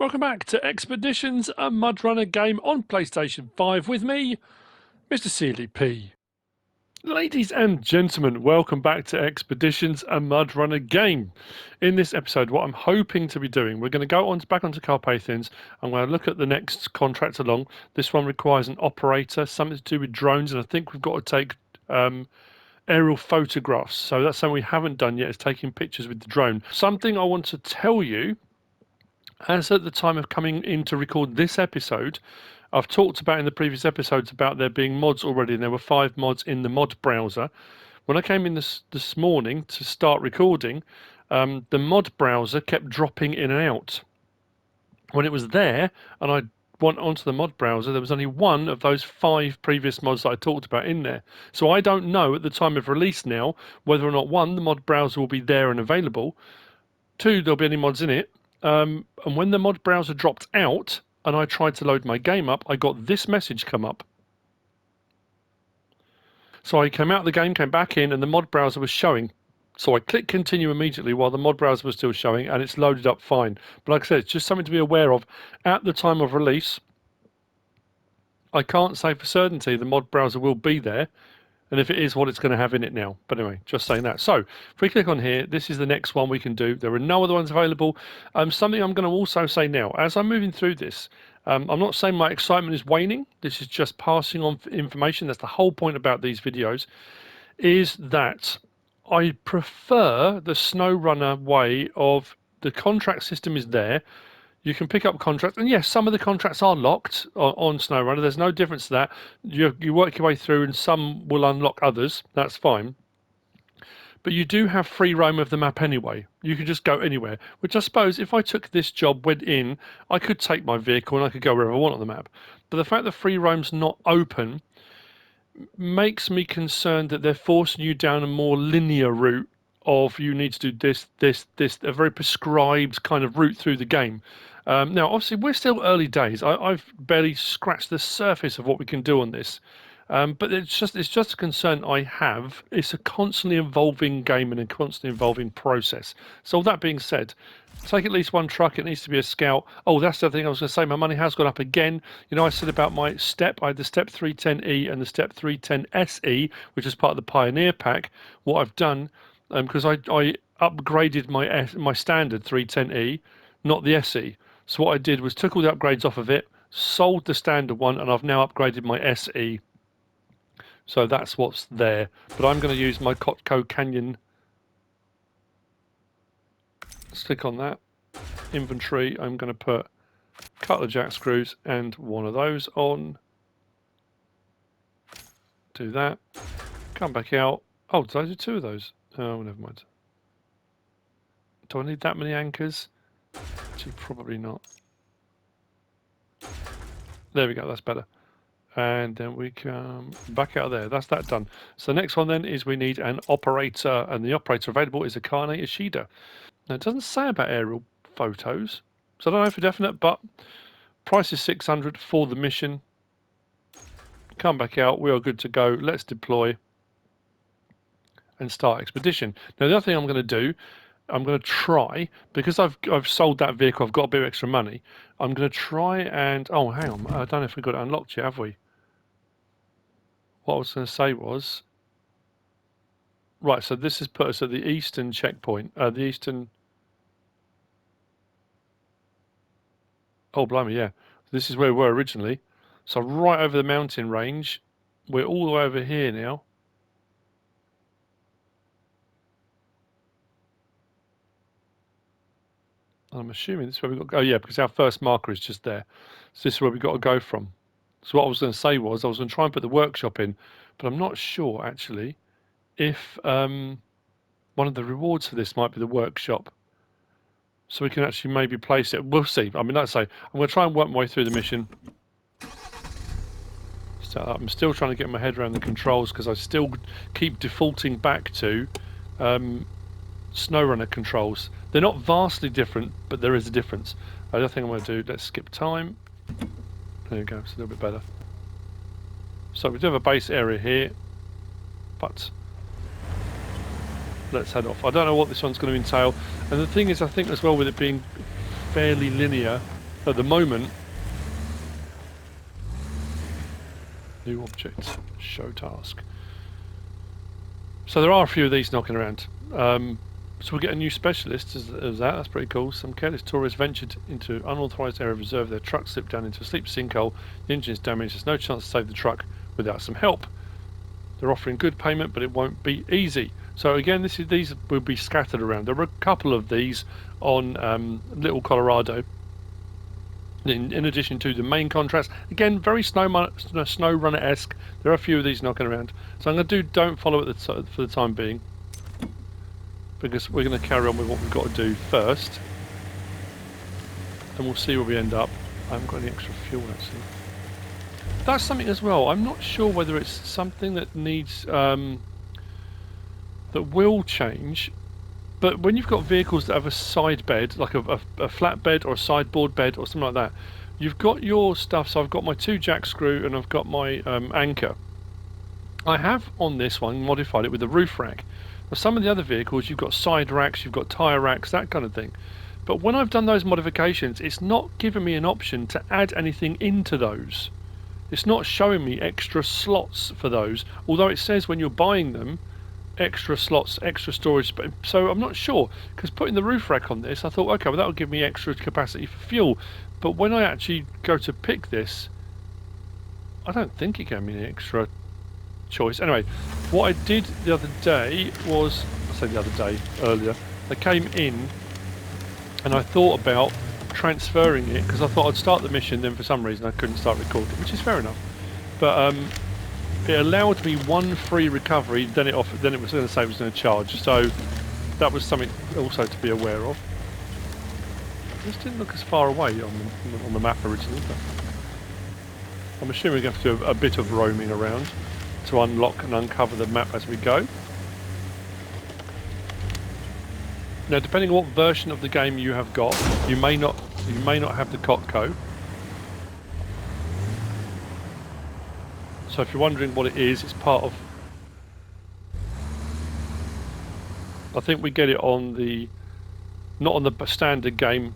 Welcome back to Expeditions, a Mudrunner game on PlayStation 5 with me, MrSealyp. Ladies and gentlemen, welcome back to Expeditions, a Mudrunner game. In this episode, what I'm hoping to be doing, we're going to go back onto Carpathians. I'm going to look at the next contract along. This one requires an operator, something to do with drones, and I think we've got to take aerial photographs. So that's something we haven't done yet, is taking pictures with the drone. Something I want to tell you, as at the time of coming in to record this episode, I've talked about in the previous episodes about there being mods already, and there were 5 mods in the mod browser. When I came in this morning to start recording, the mod browser kept dropping in and out. When it was there, and I went onto the mod browser, there was only one of those 5 previous mods that I talked about in there. So I don't know at the time of release now whether or not, 1, the mod browser will be there and available, 2, there'll be any mods in it. And when the mod browser dropped out and I tried to load my game up, I got this message come up. So I came out of the game, came back in, and the mod browser was showing. So I clicked continue immediately while the mod browser was still showing, and it's loaded up fine. But like I said, it's just something to be aware of. At the time of release, I can't say for certainty the mod browser will be there, and if it is, what it's going to have in it now. But anyway, just saying that. So if we click on here, this is the next one we can do. There are no other ones available. Something I'm going to also say now, as I'm moving through this, I'm not saying my excitement is waning. This is just passing on information. That's the whole point about these videos, is that I prefer the SnowRunner way of the contract system is there. You can pick up contracts, and yes, some of the contracts are locked on SnowRunner. There's no difference to that. You work your way through, and some will unlock others. That's fine. But you do have free roam of the map anyway. You can just go anywhere, which I suppose if I took this job, went in, I could take my vehicle and I could go wherever I want on the map. But the fact that free roam's not open makes me concerned that they're forcing you down a more linear route of you need to do this, a very prescribed kind of route through the game. Now, obviously, we're still early days. I've barely scratched the surface of what we can do on this. But it's just a concern I have. It's a constantly evolving game and a constantly evolving process. So all that being said, take at least one truck. It needs to be a scout. Oh, that's the other thing I was going to say. My money has gone up again. You know, I said about my step. I had the step 310E and the step 310 SE, which is part of the Pioneer pack. What I've done, because I upgraded my standard 310E, not the SE. So what I did was took all the upgrades off of it, sold the standard one, and I've now upgraded my SE. So that's what's there. But I'm going to use my Cotco Canyon. Let's click on that. Inventory. I'm going to put a couple of jack screws and one of those on. Do that. Come back out. Oh, did I do 2 of those? Oh, never mind. Do I need that many anchors? Actually, probably not. There we go. That's better. And then we come back out of there. That's that done. So the next one then is we need an operator, and the operator available is Akane Ishida. Now it doesn't say about aerial photos, so I don't know for definite, but price is 600 for the mission. Come back out. We are good to go. Let's deploy and start expedition. Now the other thing I'm going to do, I'm going to try, because I've sold that vehicle, I've got a bit of extra money. I'm going to try and, oh, hang on, I don't know if we've got it unlocked yet, have we? What I was going to say was, right, so this has put us at the eastern checkpoint, the eastern, oh, blimey, yeah. This is where we were originally. So right over the mountain range. We're all the way over here now. I'm assuming this is where we've got to go. Oh, yeah, because our first marker is just there. So this is where we've got to go from. So what I was going to say was I was going to try and put the workshop in, but I'm not sure, actually, if one of the rewards for this might be the workshop. So we can actually maybe place it. We'll see. I mean, let's say I'm going to try and work my way through the mission. So I'm still trying to get my head around the controls because I still keep defaulting back to SnowRunner controls. They're not vastly different, but there is a difference. The other thing I'm going to do, let's skip time. There you go, it's a little bit better. So we do have a base area here, but let's head off. I don't know what this one's going to entail. And the thing is, I think as well with it being fairly linear, At the moment, new object, show task. So there are a few of these knocking around. So we'll get a new specialist as that. That's pretty cool. Some careless tourists ventured into unauthorised area of reserve. Their truck slipped down into a steep sinkhole. The engine is damaged. There's no chance to save the truck without some help. They're offering good payment, but it won't be easy. So again, these will be scattered around. There were a couple of these on Little Colorado. In addition to the main contracts, again, very SnowRunner-esque. There are a few of these knocking around. So I'm going to do Don't Follow it for the time being, because we're going to carry on with what we've got to do first, and we'll see where we end up. I haven't got any extra fuel actually. That's something as well. I'm not sure whether it's something that needs that will change. But when you've got vehicles that have a side bed, like a flat bed or a sideboard bed or something like that, you've got your stuff. So I've got my 2 jack screw and I've got my anchor. I have on this one modified it with a roof rack. Now, some of the other vehicles, you've got side racks, you've got tyre racks, that kind of thing. But when I've done those modifications, it's not giving me an option to add anything into those. It's not showing me extra slots for those, although it says when you're buying them, extra slots, extra storage. So I'm not sure, because putting the roof rack on this, I thought, okay, well that'll give me extra capacity for fuel. But when I actually go to pick this, I don't think it gave me an extra choice. Anyway, what I did the other day was, I say the other day, earlier, I came in and I thought about transferring it, because I thought I'd start the mission, then for some reason I couldn't start recording, which is fair enough. But it allowed me 1 free recovery, then it was going to say it was going to charge, so that was something also to be aware of. This didn't look as far away on the map originally, but I'm assuming we're going to have to do a bit of roaming around to unlock and uncover the map as we go. Now, depending on what version of the game you have got, you may not have the Cotco. So if you're wondering what it is, it's part of... I think we get it on the... not on the standard game,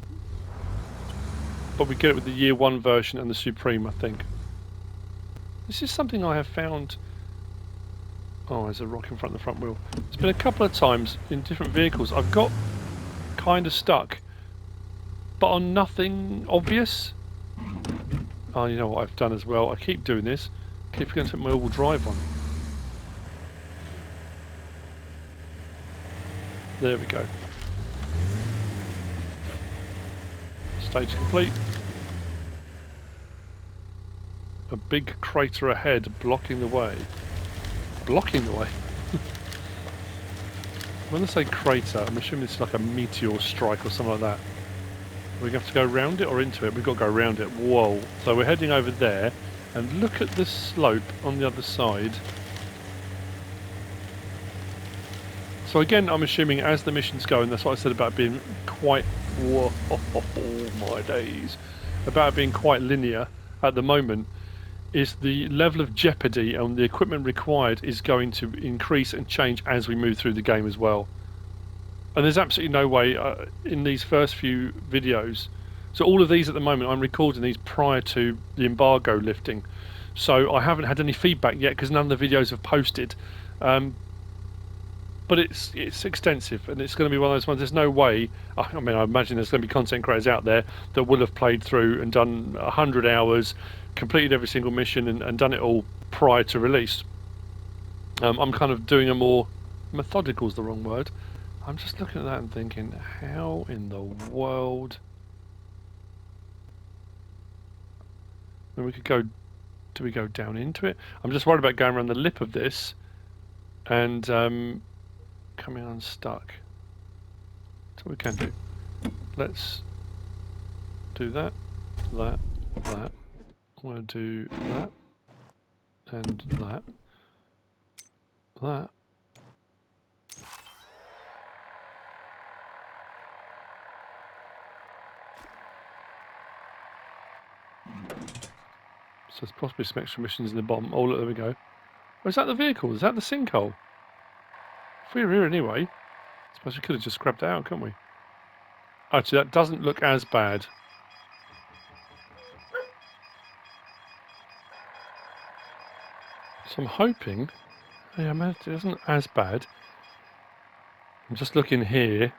but we get it with the Year 1 version and the Supreme, I think. This is something I have found... Oh, there's a rock in front of the front wheel. It's been a couple of times in different vehicles. I've got kind of stuck, but on nothing obvious. Oh, you know what I've done as well? I keep doing this. Keep going to put my all-wheel drive on. There we go. Stage complete. A big crater ahead, blocking the way. Blocking the way? When I say crater, I'm assuming it's like a meteor strike or something like that. We're going to have to go around it or into it? We've got to go around it. Whoa. So we're heading over there. And look at the slope on the other side. So again, I'm assuming as the missions go, and that's what I said about being quite... Whoa, my days. About being quite linear at the moment, is the level of jeopardy and the equipment required is going to increase and change as we move through the game as well. And there's absolutely no way in these first few videos... So all of these at the moment, I'm recording these prior to the embargo lifting. So I haven't had any feedback yet because none of the videos have posted. But it's extensive, and it's going to be one of those ones. There's no way. I mean, I imagine there's going to be content creators out there that will have played through and done 100 hours, completed every single mission, and done it all prior to release. I'm kind of doing a more methodical is the wrong word. I'm just looking at that and thinking, how in the world? Then we could go. Do we go down into it? I'm just worried about going around the lip of this and coming unstuck. That's what we can do. Let's do that, that, that. I'm going to do that and that, that. So there's possibly some extra missions in the bottom. Oh, look, there we go. Oh, is that the vehicle? Is that the sinkhole? If we were here anyway, I suppose we could have just grabbed it out, couldn't we? Actually, that doesn't look as bad. So I'm hoping, yeah, it isn't as bad. I'm just looking here.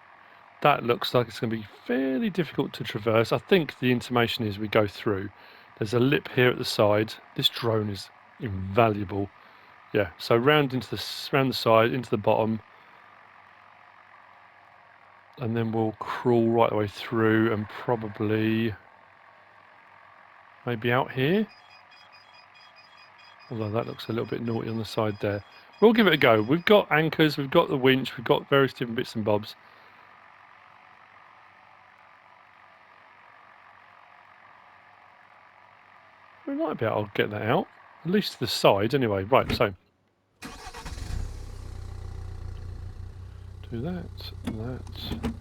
That looks like it's going to be fairly difficult to traverse. I think the intimation is we go through. There's a lip here at the side. This drone is invaluable. Yeah, so round the side, into the bottom. And then we'll crawl right the way through and probably maybe out here. Although that looks a little bit naughty on the side there. We'll give it a go. We've got anchors, we've got the winch, we've got various different bits and bobs. We might be able to get that out. At least to the side anyway. Right, so. Do that, that.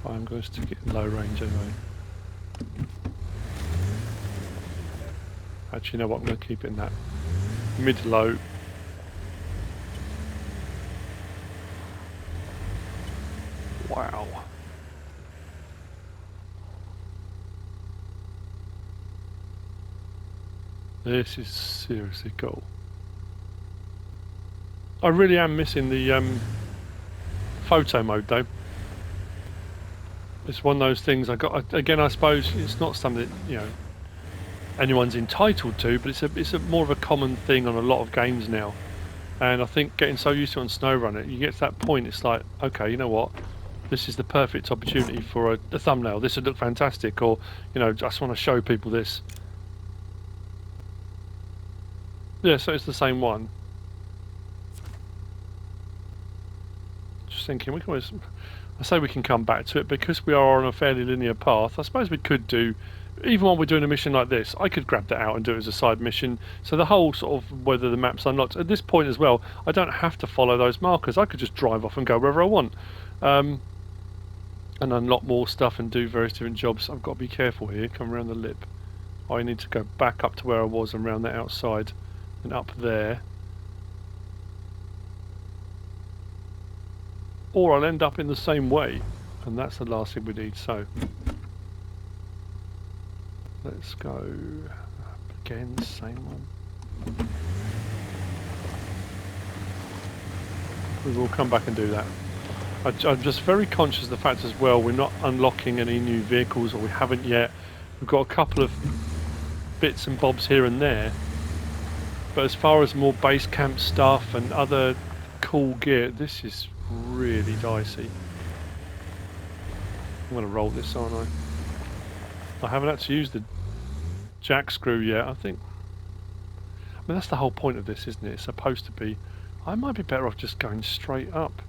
I'm going to stick it in low range anyway. Actually, you know what? I'm going to keep it in that mid-low. Wow. This is seriously cool. I really am missing the photo mode though. It's one of those things I got. Again, I suppose it's not something that, you know, anyone's entitled to, but it's a more of a common thing on a lot of games now. And I think getting so used to it on SnowRunner, you get to that point, it's like, okay, you know what? This is the perfect opportunity for a thumbnail. This would look fantastic, or, you know, just want to show people this. Yeah, so it's the same one. Just thinking, we can always, I say we can come back to it because we are on a fairly linear path. I suppose we could do, even while we're doing a mission like this, I could grab that out and do it as a side mission. So the whole sort of whether the map's unlocked at this point as well, I don't have to follow those markers. I could just drive off and go wherever I want, and unlock more stuff and do various different jobs. I've got to be careful here. Come around the lip. I need to go back up to where I was and round that outside and up there. Or I'll end up in the same way, and that's the last thing we need. So let's go again, same one. We will come back and do that. I'm just very conscious of the fact as well we're not unlocking any new vehicles, or we haven't yet. We've got a couple of bits and bobs here and there, but as far as more base camp stuff and other cool gear, this is really dicey. I'm going to roll this, aren't I? I haven't actually used the jack screw yet. I mean, that's the whole point of this, isn't it? It's supposed to be. I might be better off just going straight up.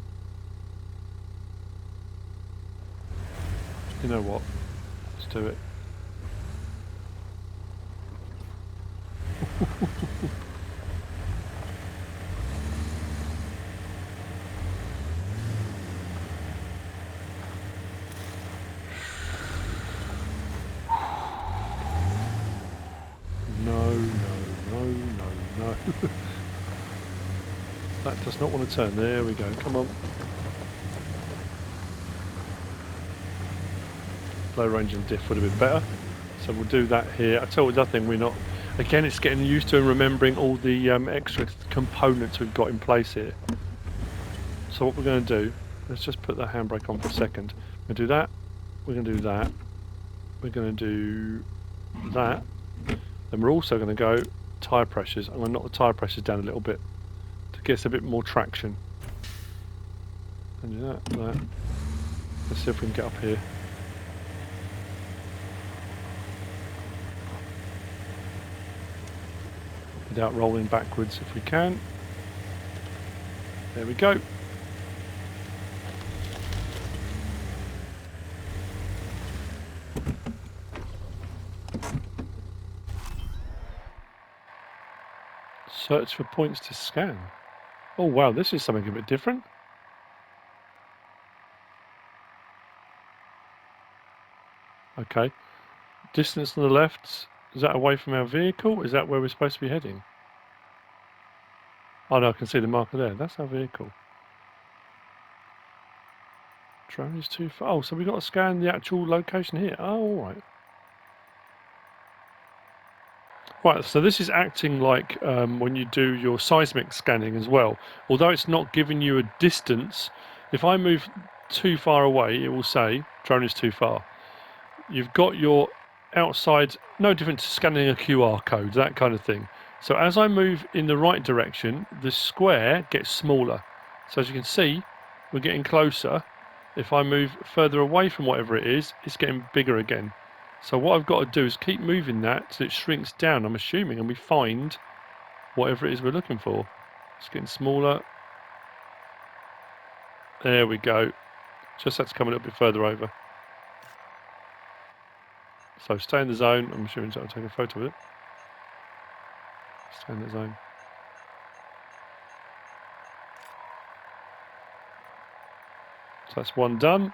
You know what? Let's do it. No. That does not want to turn. There we go. Come on. Low range and diff would have been better. So we'll do that here. I tell you nothing, we're not... Again, it's getting used to and remembering all the extra components we've got in place here. So what we're going to do, let's just put the handbrake on for a second. We're going to do that. We're going to do that. We're going to do that. Then we're also going to go tyre pressures. I'm going to knock the tyre pressures down a little bit to get us a bit more traction. And do that. Let's see if we can get up here. Without rolling backwards if we can. There we go. Search for points to scan. Oh wow, this is something a bit different. Okay. Distance on the left, is that away from our vehicle? Is that where we're supposed to be heading? Oh no, I can see the marker there. That's our vehicle. Drone is too far. Oh, so we've got to scan the actual location here. Oh, alright. Right, so this is acting like when you do your seismic scanning as well. Although it's not giving you a distance, if I move too far away, it will say drone is too far. You've got your outside, no different to scanning a QR code, that kind of thing. So as I move in the right direction, the square gets smaller. So as you can see, we're getting closer. If I move further away from whatever it is, it's getting bigger again. So what I've got to do is keep moving that so it shrinks down, I'm assuming, and we find whatever it is we're looking for. It's getting smaller. There we go. Just had to come a little bit further over. So stay in the zone. I'm assuming I'll take a photo of it. Stay in the zone. So that's one done.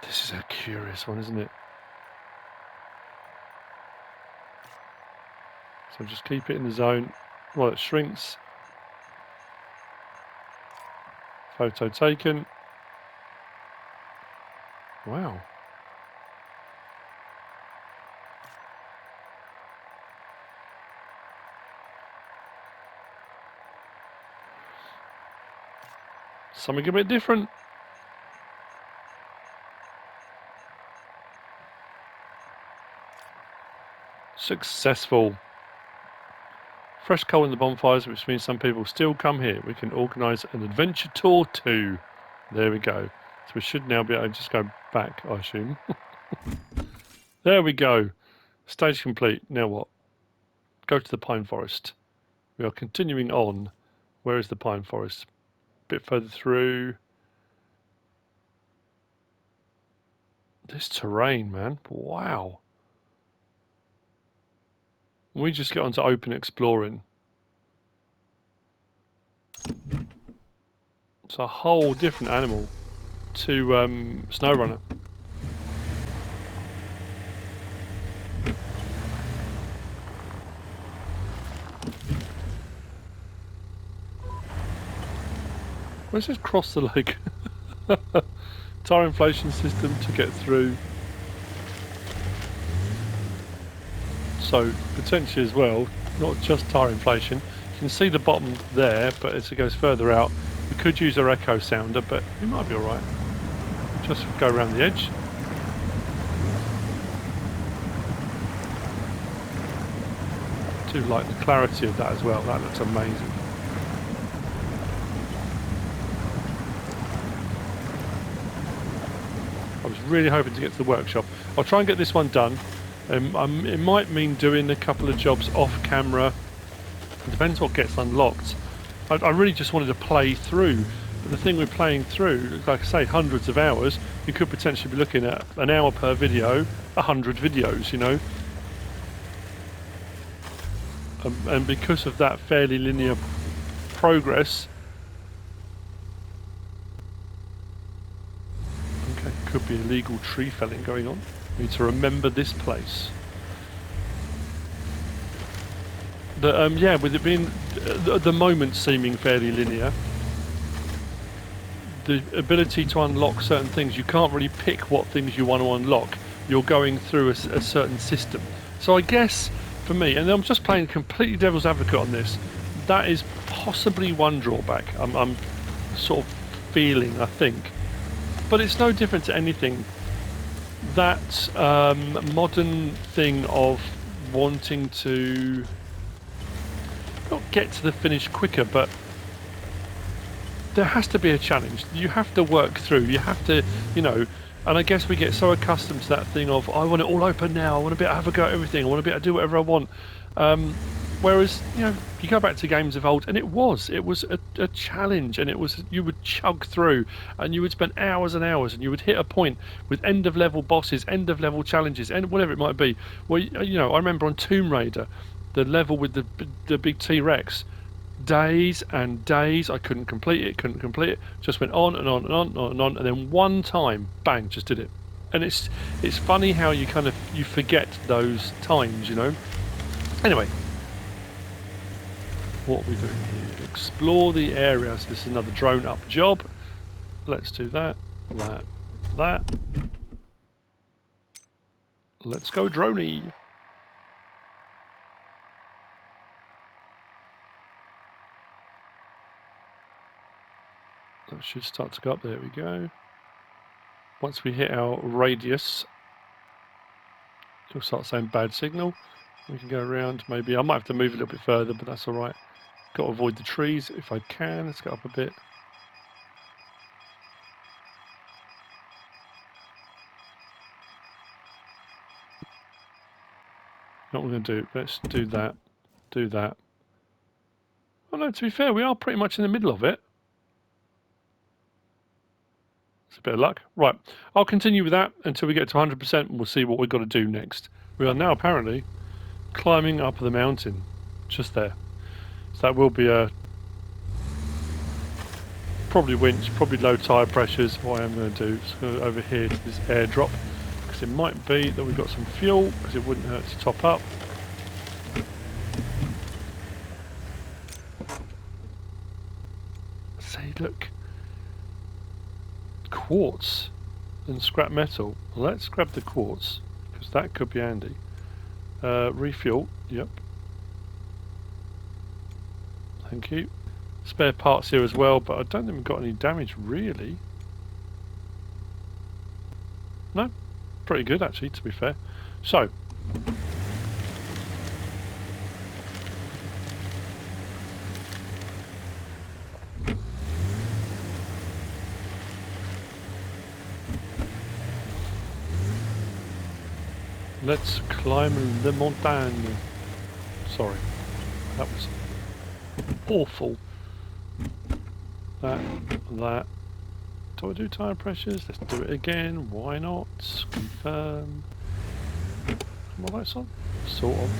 This is a curious one, isn't it? So just keep it in the zone while it shrinks. Photo taken. Wow. Something a bit different. Successful. Fresh coal in the bonfires, which means some people still come here. We can organise an adventure tour too. There we go. So we should now be able to just go back, I assume. There we go. Stage complete. Now what? Go to the pine forest. We are continuing on. Where is the pine forest? A bit further through. This terrain, man. Wow. We just get on to open exploring. It's a whole different animal to SnowRunner. Let's just cross the lake. Tire inflation system to get through. So potentially as well, not just tire inflation. You can see the bottom there, but as it goes further out, we could use our echo sounder, but we might be alright. Just go around the edge. I do like the clarity of that as well. That looks amazing. I was really hoping to get to the workshop. I'll try and get this one done. It might mean doing a couple of jobs off camera. It depends what gets unlocked. I really just wanted to play through. But the thing with playing through, like I say, hundreds of hours, you could potentially be looking at an hour per video, 100 videos, you know. And because of that fairly linear progress, okay, could be illegal tree felling going on. We need to remember this place. But yeah, with it being at the moment seeming fairly linear, the ability to unlock certain things, you can't really pick what things you want to unlock. You're going through a certain system. So I guess for me, and I'm just playing completely devil's advocate on this, that is possibly one drawback I'm sort of feeling, I think. But it's no different to anything. That modern thing of wanting to not get to the finish quicker, but there has to be a challenge. You have to work through, you have to, you know, and I guess we get so accustomed to that thing of, I want it all open now, I want to be able to have a go at everything, I want to be able to do whatever I want. Whereas, you know, you go back to games of old, and it was a challenge, and it was, you would chug through, and you would spend hours and hours, and you would hit a point with end of level bosses, end of level challenges, and whatever it might be. Well, you know, I remember on Tomb Raider, the level with the big T-Rex, days and days, I couldn't complete it, just went on and on and on and on and on, and then one time, bang, just did it. And it's funny how you kind of you forget those times, you know. Anyway, what are we doing here? Explore the area. So this is another drone up job. Let's do that. That. Let's go droney. That should start to go up. There we go. Once we hit our radius, it'll start saying bad signal. We can go around. Maybe I might have to move a little bit further, but that's all right. Got to avoid the trees if I can. Let's get up a bit. What we're going to do? Let's do that. Do that. Oh no, to be fair, we are pretty much in the middle of it. It's a bit of luck. Right, I'll continue with that until we get to 100% and we'll see what we've got to do next. We are now apparently climbing up the mountain. Just there. So that will be a... probably winch, probably low tire pressures. What I am going to do is go over here to this airdrop. Because it might be that we've got some fuel, because it wouldn't hurt to top up. See, look. Quartz and scrap metal. Let's grab the quartz, because that could be handy. Refuel, yep. Thank you. Spare parts here as well, but I don't think we've got any damage, really. No? Pretty good, actually, to be fair. So. Let's climb the montagne. Sorry. That was awful. That. Do I do tire pressures? Let's do it again. Why not? Confirm. What lights on? Sort of.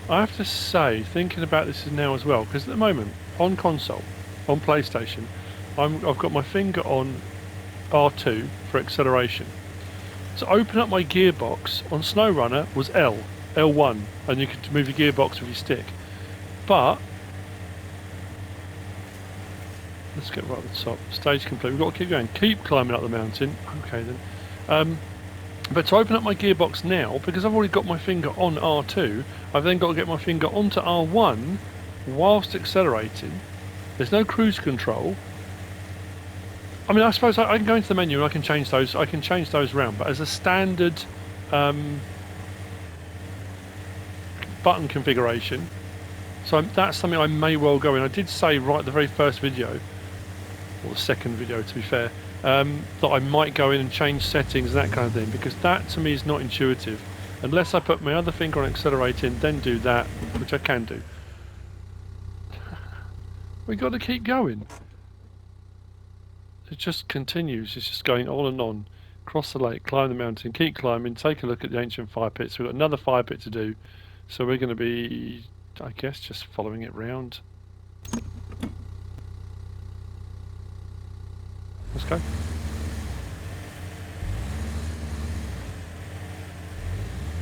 I have to say, thinking about this now as well, because at the moment, on console, on PlayStation, I've got my finger on R2 for acceleration. To open up my gearbox on SnowRunner was L1, and you could move your gearbox with your stick. But let's get right at the top. Stage complete. We've got to keep going. Keep climbing up the mountain. Okay then. But to open up my gearbox now, because I've already got my finger on R2, I've then got to get my finger onto R1 whilst accelerating. There's no cruise control. I mean, I suppose I can go into the menu and I can change those. I can change those around, but as a standard button configuration, so that's something I may well go in. I did say right at the very first video, or the second video to be fair, that I might go in and change settings and that kind of thing, because that to me is not intuitive. Unless I put my other finger on accelerating, then do that, which I can do. We got to keep going. It just continues. It's just going on and on. Cross the lake, climb the mountain, keep climbing, take a look at the ancient fire pits. We've got another fire pit to do. So we're going to be, I guess, just following it round. Let's go.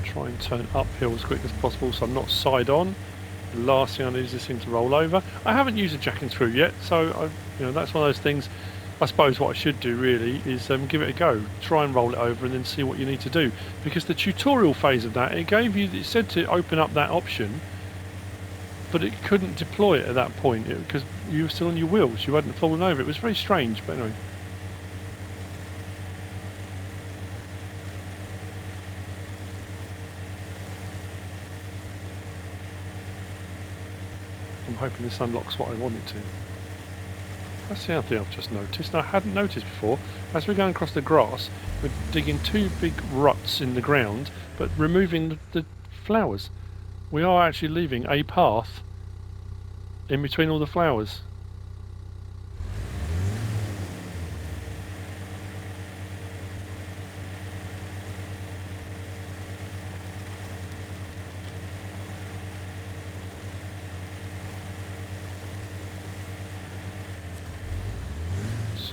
Try and turn uphill as quick as possible so I'm not side on. The last thing I need is this thing to roll over. I haven't used a jack and screw yet, so that's one of those things. I suppose what I should do really is give it a go. Try and roll it over and then see what you need to do. Because the tutorial phase of that, it said to open up that option, but it couldn't deploy it at that point because you were still on your wheels. You hadn't fallen over. It was very strange, but anyway. I'm hoping this unlocks what I want it to. That's the other thing I've just noticed, and I hadn't noticed before. As we're going across the grass, we're digging two big ruts in the ground, but removing the flowers. We are actually leaving a path in between all the flowers.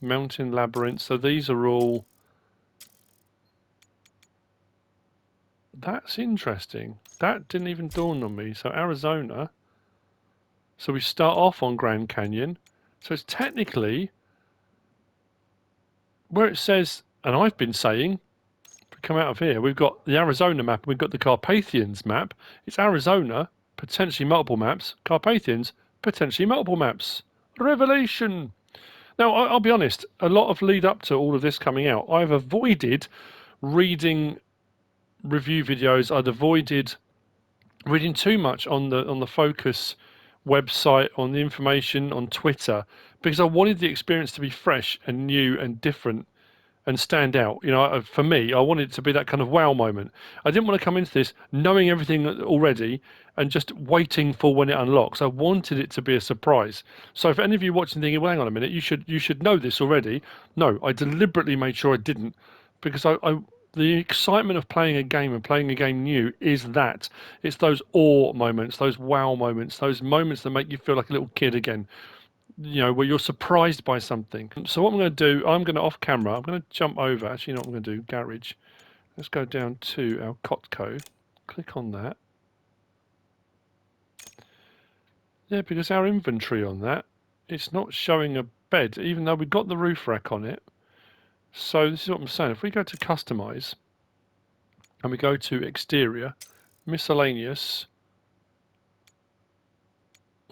Mountain labyrinth. So these are all... That's interesting. That didn't even dawn on me. So Arizona. So we start off on Grand Canyon. So it's technically where it says, and I've been saying, if we come out of here, we've got the Arizona map, we've got the Carpathians map. It's Arizona, potentially multiple maps. Carpathians, potentially multiple maps. Revelation! Now, I'll be honest, a lot of lead up to all of this coming out, I've avoided reading review videos. I'd avoided reading too much on the Focus website, on the information on Twitter, because I wanted the experience to be fresh and new and different and stand out. You know, for me, I wanted it to be that kind of wow moment. I didn't want to come into this knowing everything already and just waiting for when it unlocks. I wanted it to be a surprise. So if any of you watching thinking, well, hang on a minute, you should know this already. No, I deliberately made sure I didn't, because I the excitement of playing a game and playing a game new is that. It's those awe moments, those wow moments, those moments that make you feel like a little kid again, you know, where you're surprised by something. So what I'm going to do, I'm going to off camera, I'm going to jump over. Actually, you know what I'm going to do? Garage. Let's go down to our Cotco. Click on that. Yeah, because our inventory on that, it's not showing a bed, even though we've got the roof rack on it. So this is what I'm saying. If we go to customize and we go to exterior, miscellaneous,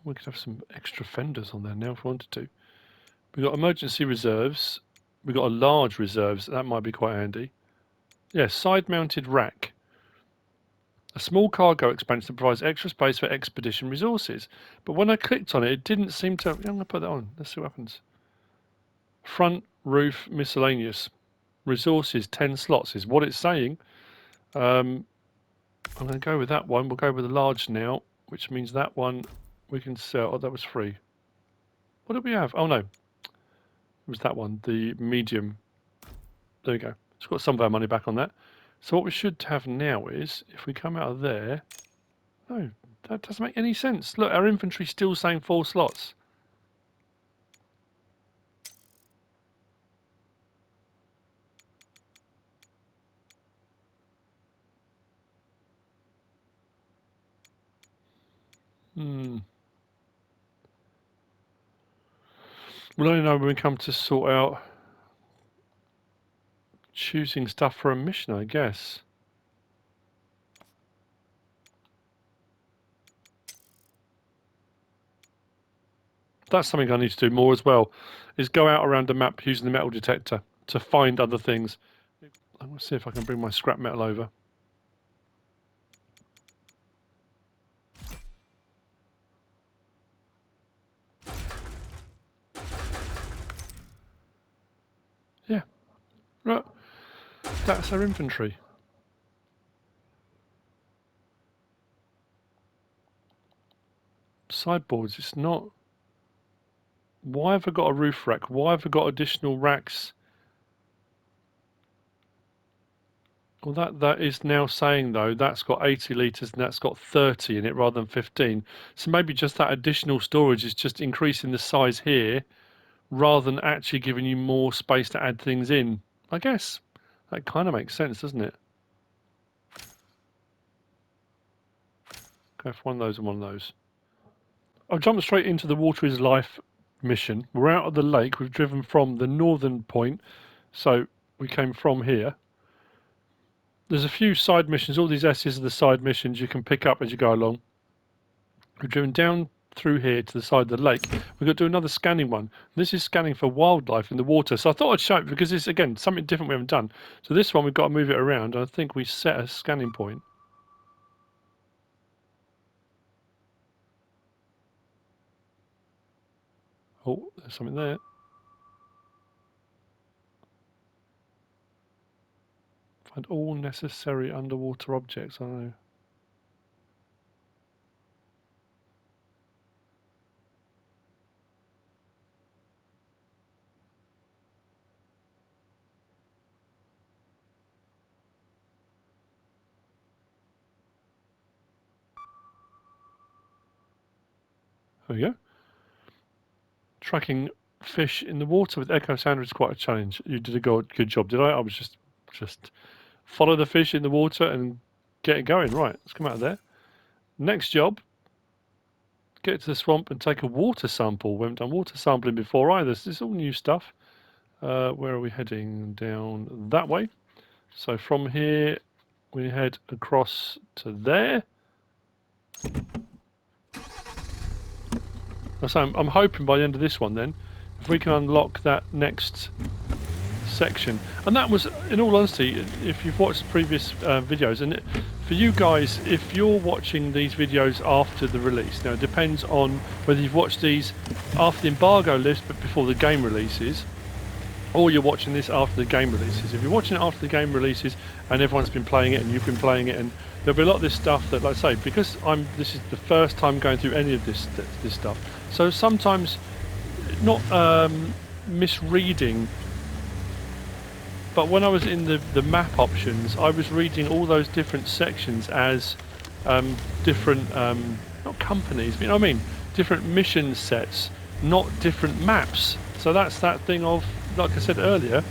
we could have some extra fenders on there now if we wanted to. We've got emergency reserves. We've got a large reserves. That might be quite handy. Yeah, side-mounted rack. A small cargo expansion provides extra space for expedition resources. But when I clicked on it, it didn't seem to... I'm going to put that on. Let's see what happens. Front roof miscellaneous. Resources 10 slots is what it's saying. I'm going to go with that one. We'll go with the large now, which means that one we can sell. Oh, that was free. What did we have? Oh, no. It was that one, the medium. There we go. It's got some of our money back on that. So what we should have now is, if we come out of there... No, that doesn't make any sense. Look, our inventory's still saying 4 slots. Hmm. We'll only know when we come to sort out choosing stuff for a mission, I guess. That's something I need to do more as well, is go out around the map using the metal detector to find other things. I'm going to see if I can bring my scrap metal over. Yeah, right. That's our inventory. Sideboards, it's not... Why have I got a roof rack? Why have I got additional racks? Well, that is now saying, though, that's got 80 litres and that's got 30 in it rather than 15. So maybe just that additional storage is just increasing the size here rather than actually giving you more space to add things in. I guess that kind of makes sense, doesn't it? Go for one of those and one of those. I've jumped straight into the Water is Life mission. We're out of the lake. We've driven from the northern point. So we came from here. There's a few side missions. All these S's are the side missions you can pick up as you go along. We've driven down through here to the side of the lake. We've got to do another scanning one. This is scanning for wildlife in the water. So I thought I'd show it because it's, again, something different we haven't done. So this one, we've got to move it around. I think we set a scanning point. Oh, there's something there. Find all necessary underwater objects. I don't know. There we go. Tracking fish in the water with echo sounder is quite a challenge. You did a good job, did I? I was just follow the fish in the water and get it going. Right, let's come out of there. Next job, get to the swamp and take a water sample. We haven't done water sampling before either. This is all new stuff. Where are we heading? Down that way. So from here, we head across to there. So I'm hoping by the end of this one then, if we can unlock that next section. And that was, in all honesty, if you've watched previous videos, and for you guys, if you're watching these videos after the release, now it depends on whether you've watched these after the embargo list but before the game releases, or you're watching this after the game releases. If you're watching it after the game releases and everyone's been playing it and you've been playing it, and there'll be a lot of this stuff that, like I say, because this is the first time going through any of this stuff, so sometimes not misreading, but when I was in the map options, I was reading all those different sections as different, not companies, but you know what I mean, different mission sets, not different maps. So that's that thing of, like I said earlier,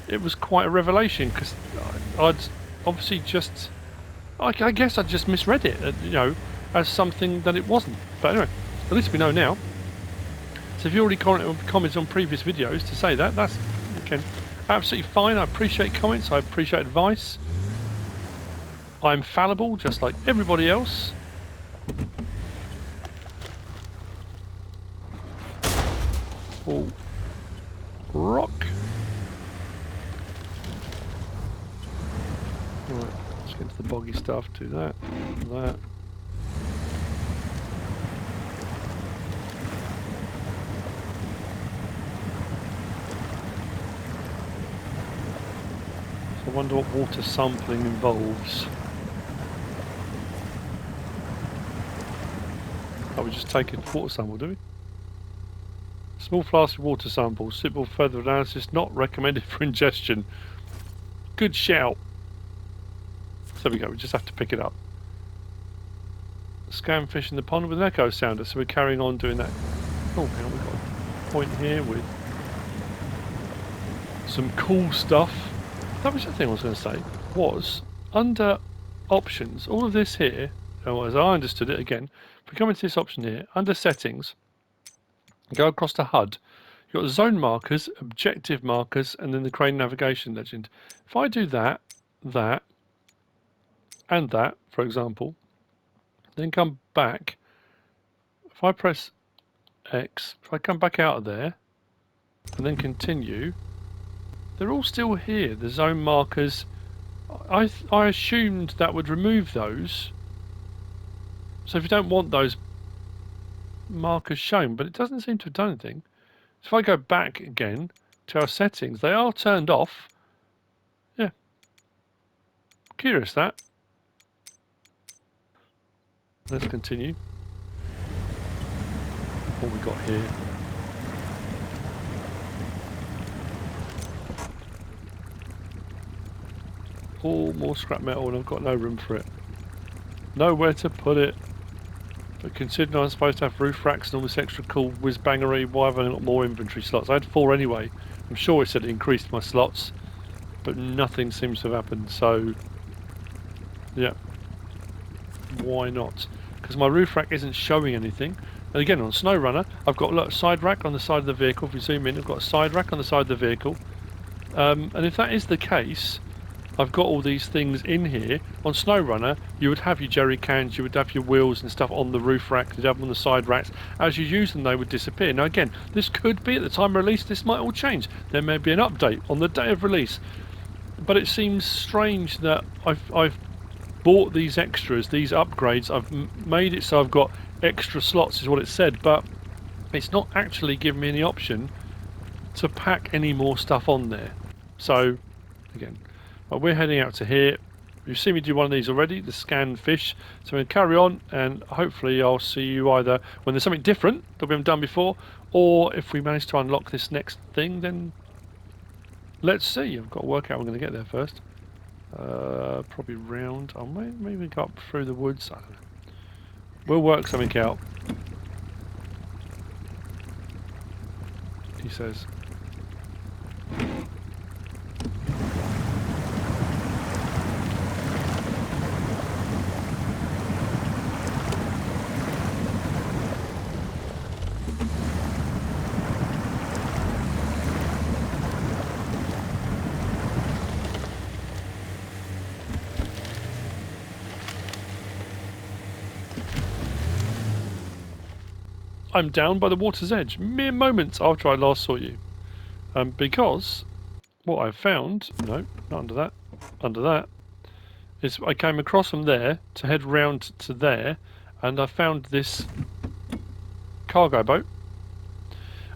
it was quite a revelation, because I'd obviously just, I guess I just misread it, you know, as something that it wasn't. But anyway, at least we know now. So if you already commented on previous videos to say that, that's, again, absolutely fine. I appreciate comments, I appreciate advice. I'm fallible, just like everybody else. Oh, rock. Right, let's get into the boggy stuff, do that, that. I wonder what water sampling involves. Oh, we just take a water sample, do we? Small flask of water sample, suitable for further analysis, not recommended for ingestion. Good shout. So there we go, we just have to pick it up. Scan fish in the pond with an echo sounder, so we're carrying on doing that. Oh, now we've got a point here with some cool stuff. That was the thing I was going to say, was under options, all of this here, as I understood it again, if we come into this option here, under settings, go across to HUD, you've got zone markers, objective markers, and then the crane navigation legend. If I do that, that, and that, for example, then come back, if I press X, if I come back out of there, and then continue, they're all still here, the zone markers. I assumed that would remove those. So if you don't want those markers shown, but it doesn't seem to have done anything. So if I go back again to our settings, they are turned off. Yeah. Curious that. Let's continue. What we got here. All more scrap metal, and I've got no room for it. Nowhere to put it. But considering I'm supposed to have roof racks and all this extra cool whiz-bangery, why have I got more inventory slots? I had 4 anyway. I'm sure it said it increased my slots, but nothing seems to have happened, so yeah. Why not? Because my roof rack isn't showing anything. And again, on SnowRunner, I've got a side rack on the side of the vehicle. If we zoom in, I've got a side rack on the side of the vehicle. And if that is the case, I've got all these things in here. On SnowRunner, you would have your jerry cans, you would have your wheels and stuff on the roof rack, you'd have them on the side racks. As you use them, they would disappear. Now again, this could be at the time of release, this might all change. There may be an update on the day of release. But it seems strange that I've bought these extras, these upgrades, I've made it so I've got extra slots is what it said, but it's not actually giving me any option to pack any more stuff on there. So, again, well, we're heading out to here. You've seen me do one of these already, the scan fish. So we're going to carry on, and hopefully I'll see you either when there's something different that we haven't done before, or if we manage to unlock this next thing, then let's see. I've got to work out how I'm going to get there first. Probably round. I'll maybe go up through the woods. I don't know. We'll work something out. These says. I'm down by the water's edge, mere moments after I last saw you. Because what I found, no, not under that, is I came across from there to head round to there, and I found this cargo boat,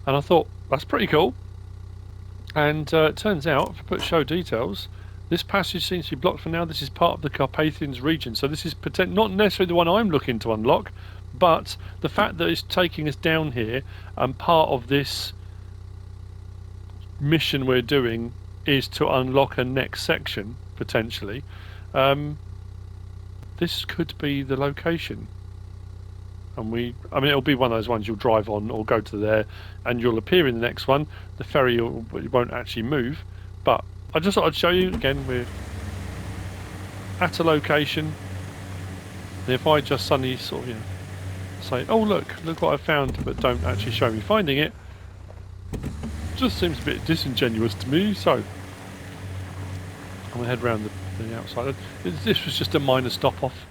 and I thought, that's pretty cool. And it turns out, if I put show details, this passage seems to be blocked for now. This is part of the Carpathians region, so this is not necessarily the one I'm looking to unlock, but the fact that it's taking us down here and part of this mission we're doing is to unlock a next section, potentially. This could be the location. And it'll be one of those ones you'll drive on or go to there and you'll appear in the next one. The ferry won't actually move, but I just thought I'd show you. Again, we're at a location. And if I just suddenly sort of, say, oh look what I found, but don't actually show me finding it, just seems a bit disingenuous to me. So I'm gonna head round the outside. This was just a minor stop off.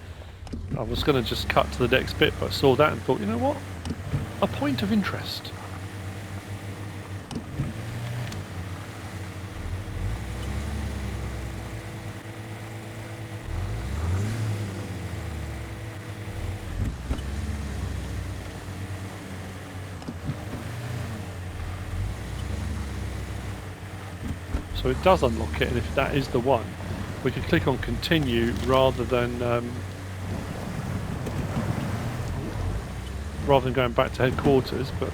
I was going to just cut to the next bit, but I saw that and thought, you know what? A point of interest. So it does unlock it, and if that is the one, we can click on continue rather than going back to headquarters, but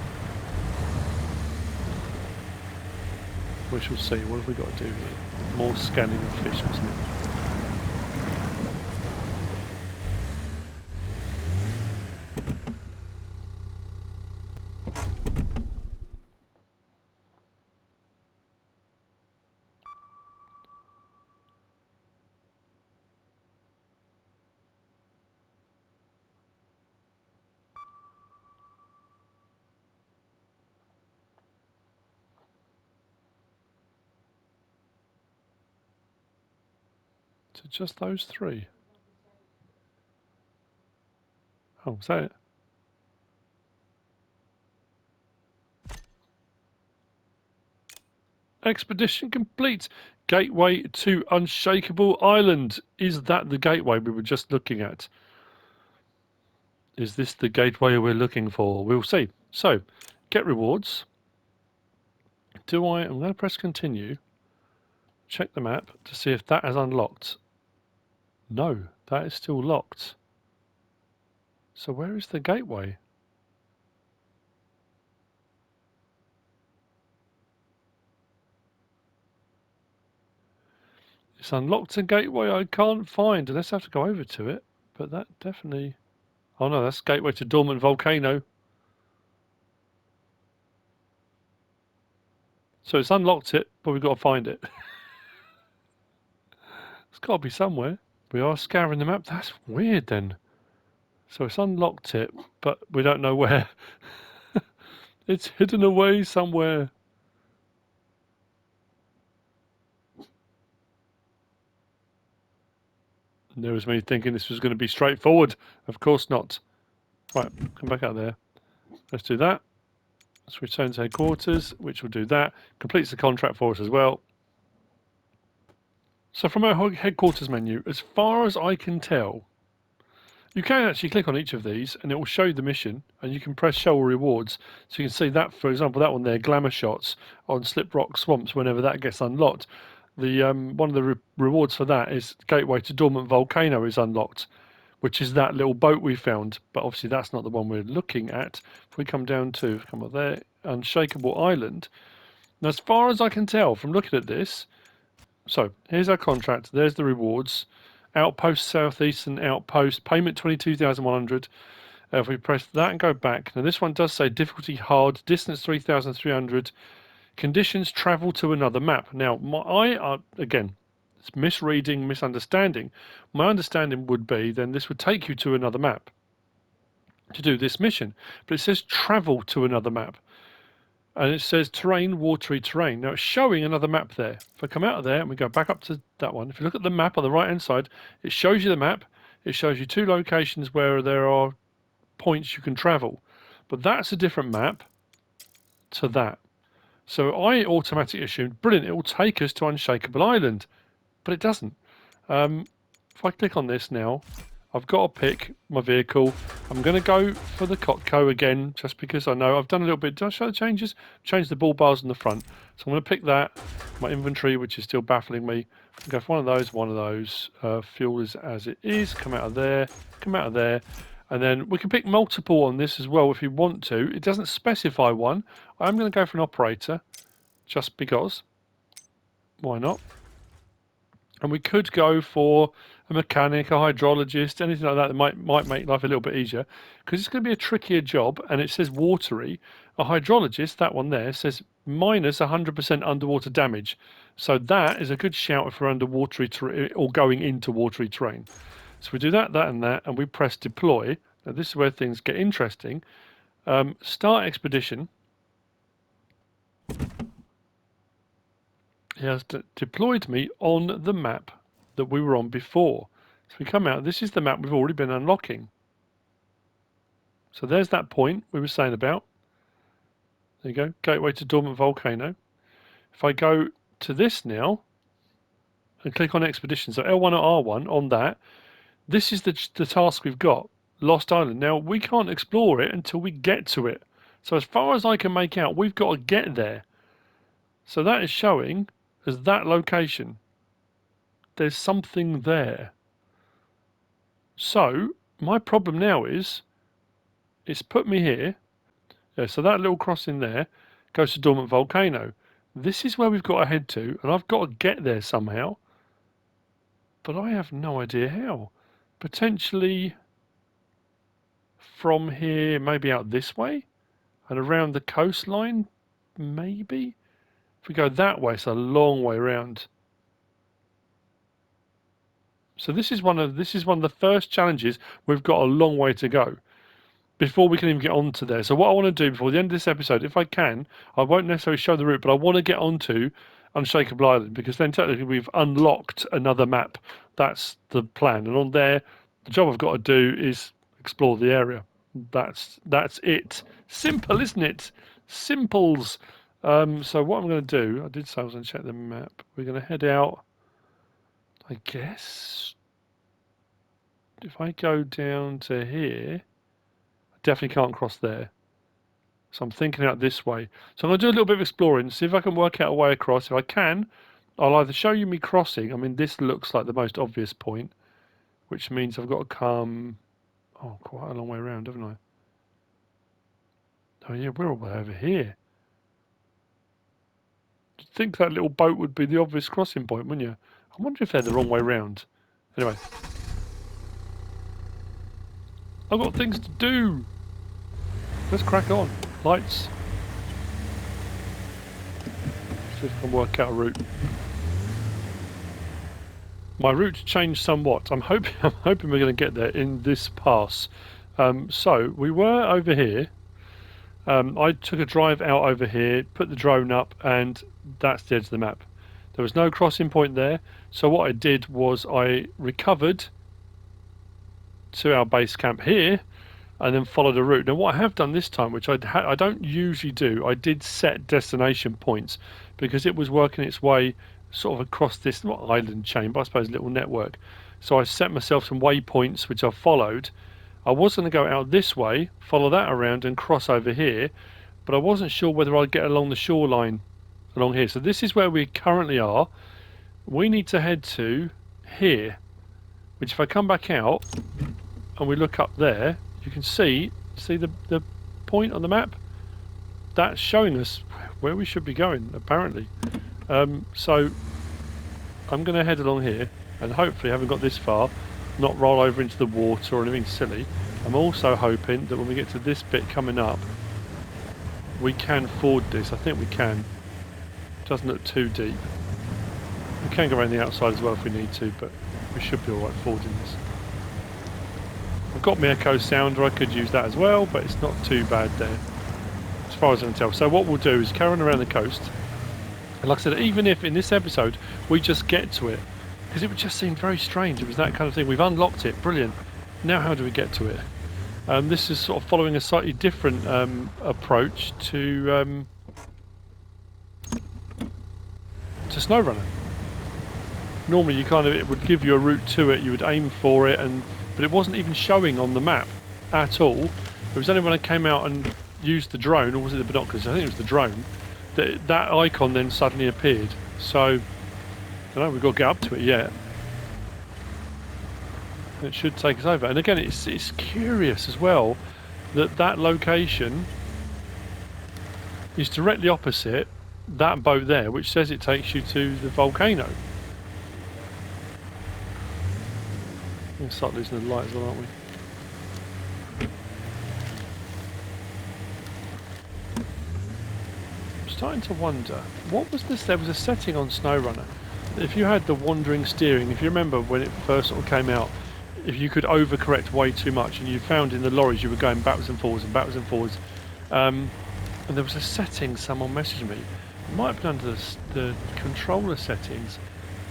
we shall see. What have we got to do here? More scanning of fish, wasn't it? So just those three. Oh, is that it? Expedition complete. Gateway to Unshakable Island. Is that the gateway we were just looking at? Is this the gateway we're looking for? We'll see. So, get rewards. I'm going to press continue. Check the map to see if that has unlocked. No, that is still locked. So where is the gateway? It's unlocked a gateway I can't find, unless I have to go over to it. But that definitely... Oh no, that's gateway to dormant volcano. So it's unlocked it, but we've got to find it. It's got to be somewhere. We are scouring the map. That's weird then. So it's unlocked it, but we don't know where. It's hidden away somewhere. And there was me thinking this was going to be straightforward. Of course not. Right, come back out there. Let's do that. Let's return to headquarters, which will do that. Completes the contract for us as well. So from our headquarters menu, as far as I can tell, you can actually click on each of these and it will show you the mission, and you can press show all rewards. So you can see that, for example, that one there, glamour shots on SlipRock Swamps, whenever that gets unlocked. The one of the rewards for that is gateway to dormant volcano is unlocked, which is that little boat we found, but obviously that's not the one we're looking at. If we come down to, come up there, Unshakable Island. Now, as far as I can tell from looking at this, so here's our contract, there's the rewards. Outpost, southeastern outpost, payment 22,100. If we press that and go back, now this one does say difficulty hard, distance 3,300, Conditions travel to another map. Now, again, it's misreading, misunderstanding. My understanding would be then this would take you to another map to do this mission. But it says travel to another map. And it says terrain, watery terrain. Now, it's showing another map there. If I come out of there and we go back up to that one, if you look at the map on the right-hand side, it shows you the map. It shows you 2 locations where there are points you can travel. But that's a different map to that. So I automatically assumed, brilliant, it will take us to Unshakable Island. But it doesn't. If I click on this now, I've got to pick my vehicle. I'm going to go for the Cotco again, just because I know I've done a little bit. Did I show the changes? Change the ball bars in the front. So I'm going to pick that. My inventory, which is still baffling me. I'll go for one of those. Fuel is as it is. Come out of there. Come out of there. And then we can pick multiple on this as well if you want to. It doesn't specify one. I'm going to go for an operator, just because. Why not? And we could go for a mechanic, a hydrologist, anything like that that might make life a little bit easier, because it's going to be a trickier job. And it says watery. A hydrologist, that one there, says minus 100% underwater damage. So that is a good shout if we're underwater or going into watery terrain. So we do that, and we press deploy. Now this is where things get interesting. Start expedition. It has deployed me on the map that we were on before. So we come out, this is the map we've already been unlocking. So there's that point we were saying about. There you go, gateway to dormant volcano. If I go to this now and click on expedition, so L1 or R1 on that, this is the task we've got, Lost Island. Now we can't explore it until we get to it. So as far as I can make out, we've got to get there. So that is showing as that location. There's something there. So my problem now is it's put me here. Yeah, so that little crossing there goes to dormant volcano. This is where we've got to head to, and I've got to get there somehow. But I have no idea how. Potentially from here, maybe out this way and around the coastline, maybe. If we go that way, it's a long way around. So this is one of the first challenges. We've got a long way to go before we can even get onto there. So what I want to do before the end of this episode, if I can, I won't necessarily show the route, but I want to get onto Unshakable Island, because then technically we've unlocked another map. That's the plan. And on there, the job I've got to do is explore the area. That's it. Simple, isn't it? Simples. So what I'm going to do, I did say I was going to check the map. We're going to head out, I guess. If I go down to here, I definitely can't cross there. So I'm thinking out this way. So I'm going to do a little bit of exploring, see if I can work out a way across. If I can, I'll either show you me crossing. I mean, this looks like the most obvious point, which means I've got to come, quite a long way around, haven't I? Oh yeah, we're all the way over here. You'd think that little boat would be the obvious crossing point, wouldn't you? I wonder if they're the wrong way round. Anyway. I've got things to do. Let's crack on. Lights. See if I can work out a route. My route changed somewhat. I'm hoping we're going to get there in this pass. So we were over here. I took a drive out over here, put the drone up, and that's the edge of the map. There was no crossing point there. So what I did was I recovered to our base camp here and then followed a route. Now what I have done this time, which I don't usually do, I did set destination points because it was working its way sort of across this, not island chain, but I suppose little network. So I set myself some waypoints which I followed. I was going to go out this way, follow that around and cross over here, but I wasn't sure whether I'd get along the shoreline along here. So this is where we currently are. We need to head to here, which if I come back out and we look up there, you can see the point on the map? That's showing us where we should be going, apparently. So I'm going to head along here and hopefully, having got this far, not roll over into the water or anything silly. I'm also hoping that when we get to this bit coming up, we can ford this. I think we can. Doesn't look too deep. We can go around the outside as well if we need to, but we should be alright fording this. I've got my echo sounder, I could use that as well, but it's not too bad there, as far as I can tell. So what we'll do is carry on around the coast, and like I said, even if in this episode we just get to it, because it would just seem very strange, it was that kind of thing. We've unlocked it, brilliant. Now how do we get to it? This is sort of following a slightly different approach to SnowRunner. Normally you kind of, it would give you a route to it, you would aim for it, but it wasn't even showing on the map at all. It was only when I came out and used the drone, or was it the binoculars? I think it was the drone, that icon then suddenly appeared. So, I don't know, we've got to get up to it yet. It should take us over. And again, it's curious as well that location is directly opposite that boat there, which says it takes you to the volcano. We'll start losing the light as well, aren't we? I'm starting to wonder, what was this? There was a setting on SnowRunner. If you had the wandering steering, if you remember when it first sort of came out, if you could overcorrect way too much and you found in the lorries you were going backwards and forwards and backwards and forwards, and there was a setting, someone messaged me, it might have been under the controller settings,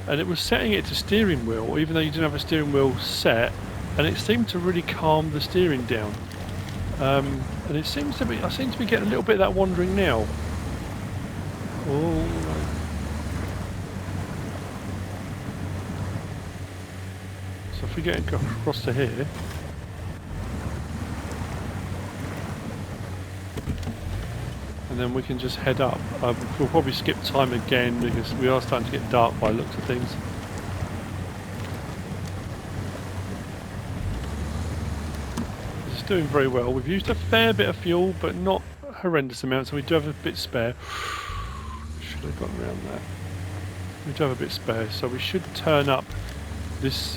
and it was setting it to steering wheel even though you didn't have a steering wheel set, and it seemed to really calm the steering down, and it seems to be, I seem to be getting a little bit of that wandering now. Oh, so if we get across to here, and then we can just head up. We'll probably skip time again because we are starting to get dark by the looks of things. It's doing very well. We've used a fair bit of fuel, but not horrendous amounts, and we do have a bit spare. Should have gone around that. We do have a bit spare, so we should turn up this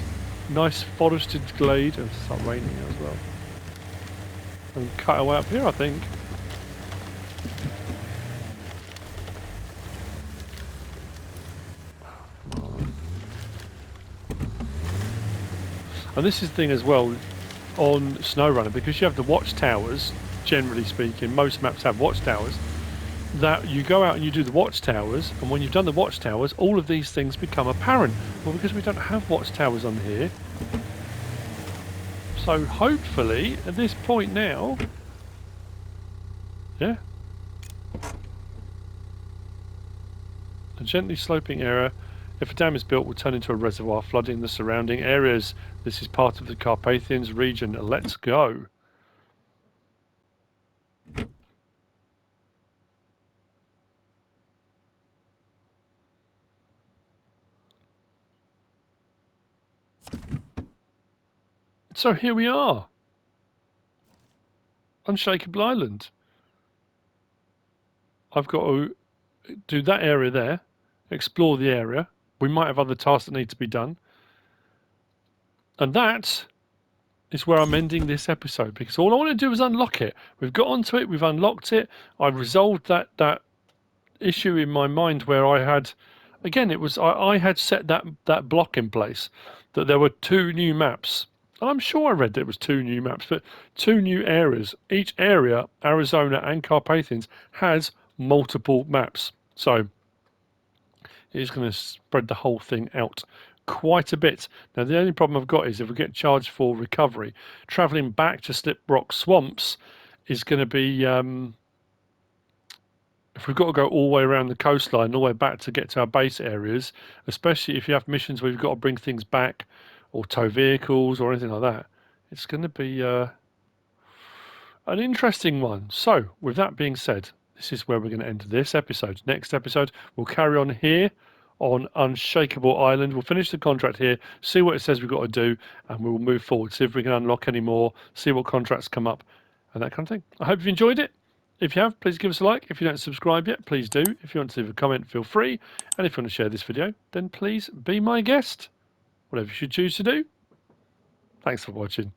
nice forested glade, and start raining now as well, and cut away up here, I think. And this is the thing as well on SnowRunner, because you have the watchtowers, generally speaking, most maps have watchtowers, that you go out and you do the watchtowers, and when you've done the watchtowers, all of these things become apparent. Well, because we don't have watchtowers on here, so hopefully at this point now, yeah, a gently sloping area. If a dam is built, will turn into a reservoir, flooding the surrounding areas. This is part of the Carpathians region. Let's go. So here we are. Unshakable Island. I've got to do that area there, explore the area. We might have other tasks that need to be done. And that is where I'm ending this episode, because all I want to do is unlock it. We've got onto it, we've unlocked it. I've resolved that issue in my mind where I had, again, it was I had set that block in place, that there were 2 new maps. I'm sure I read that it was 2 new maps, but 2 new areas. Each area, Arizona and Carpathians, has multiple maps. So it is going to spread the whole thing out quite a bit. Now, the only problem I've got is if we get charged for recovery, travelling back to SlipRock Swamps is going to be, if we've got to go all the way around the coastline, all the way back to get to our base areas, especially if you have missions where you've got to bring things back or tow vehicles or anything like that, it's going to be an interesting one. So, with that being said, this is where we're going to end this episode. Next episode, we'll carry on here on Unshakable Island. We'll finish the contract here, see what it says we've got to do, and we'll move forward, see if we can unlock any more, see what contracts come up, and that kind of thing. I hope you've enjoyed it. If you have, please give us a like. If you don't subscribe yet, please do. If you want to leave a comment, feel free. And if you want to share this video, then please be my guest. Whatever you should choose to do. Thanks for watching.